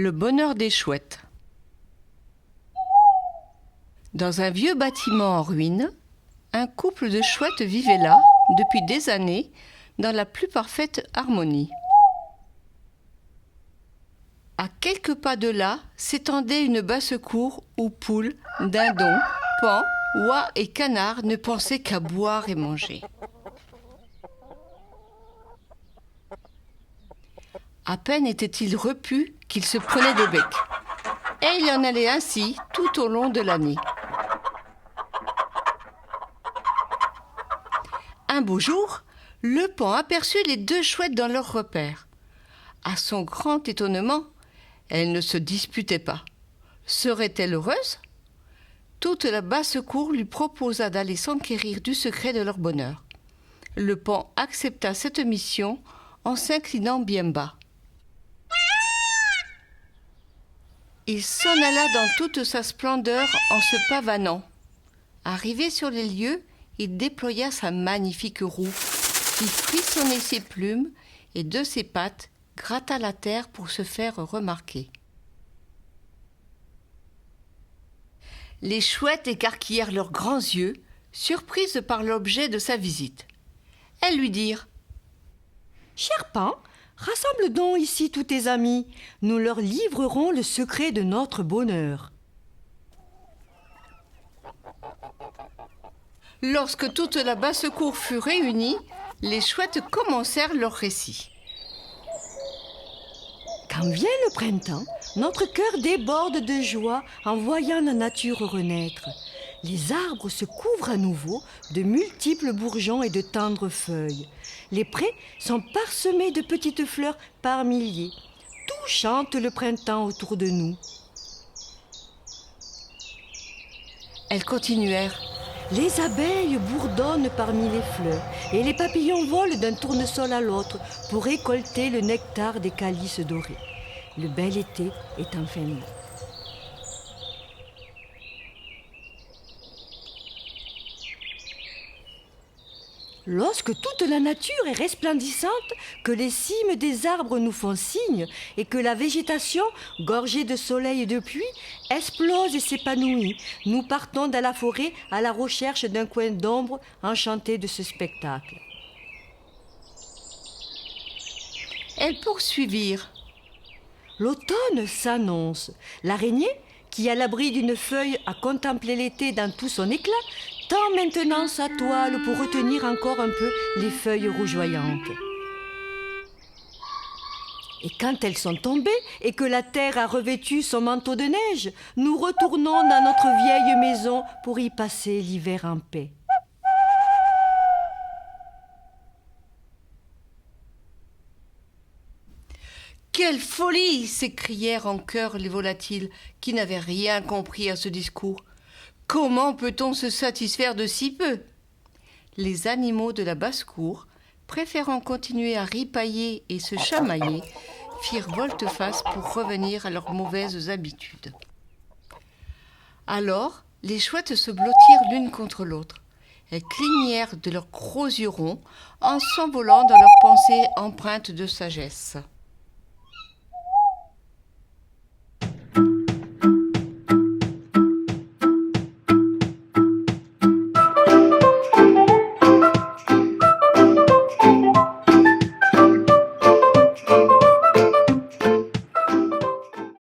Le bonheur des chouettes. Dans un vieux bâtiment en ruine, un couple de chouettes vivait là, depuis des années, dans la plus parfaite harmonie. À quelques pas de là s'étendait une basse-cour où poules, dindons, paons, oies et canards ne pensaient qu'à boire et manger. À peine était-il repu qu'il se prenait de bec. Et il en allait ainsi tout au long de l'année. Un beau jour, le paon aperçut les deux chouettes dans leur repère. À son grand étonnement, elles ne se disputaient pas. Serait-elle heureuse ? Toute la basse-cour lui proposa d'aller s'enquérir du secret de leur bonheur. Le paon accepta cette mission en s'inclinant bien bas. Il s'en alla dans toute sa splendeur en se pavanant. Arrivé sur les lieux, il déploya sa magnifique roue, fit frissonner ses plumes et de ses pattes gratta la terre pour se faire remarquer. Les chouettes écarquillèrent leurs grands yeux, surprises par l'objet de sa visite. Elles lui dirent : « Cher paon, rassemble donc ici tous tes amis. Nous leur livrerons le secret de notre bonheur. » Lorsque toute la basse-cour fut réunie, les chouettes commencèrent leur récit. Quand vient le printemps, notre cœur déborde de joie en voyant la nature renaître. Les arbres se couvrent à nouveau de multiples bourgeons et de tendres feuilles. Les prés sont parsemés de petites fleurs par milliers. Tout chante le printemps autour de nous. Elles continuèrent. Les abeilles bourdonnent parmi les fleurs et les papillons volent d'un tournesol à l'autre pour récolter le nectar des calices dorés. Le bel été est enfin là. Lorsque toute la nature est resplendissante, que les cimes des arbres nous font signe et que la végétation, gorgée de soleil et de pluie, explose et s'épanouit, nous partons dans la forêt à la recherche d'un coin d'ombre enchanté de ce spectacle. Elles poursuivirent. L'automne s'annonce. L'araignée, qui à l'abri d'une feuille a contemplé l'été dans tout son éclat, tend maintenant sa toile pour retenir encore un peu les feuilles rougeoyantes. Et quand elles sont tombées et que la terre a revêtu son manteau de neige, nous retournons dans notre vieille maison pour y passer l'hiver en paix. Quelle folie ! S'écrièrent en chœur les volatiles, qui n'avaient rien compris à ce discours. Comment peut-on se satisfaire de si peu ? Les animaux de la basse-cour, préférant continuer à ripailler et se chamailler, firent volte-face pour revenir à leurs mauvaises habitudes. Alors, les chouettes se blottirent l'une contre l'autre. Elles clignèrent de leurs gros yeux ronds en s'envolant dans leurs pensées empreintes de sagesse.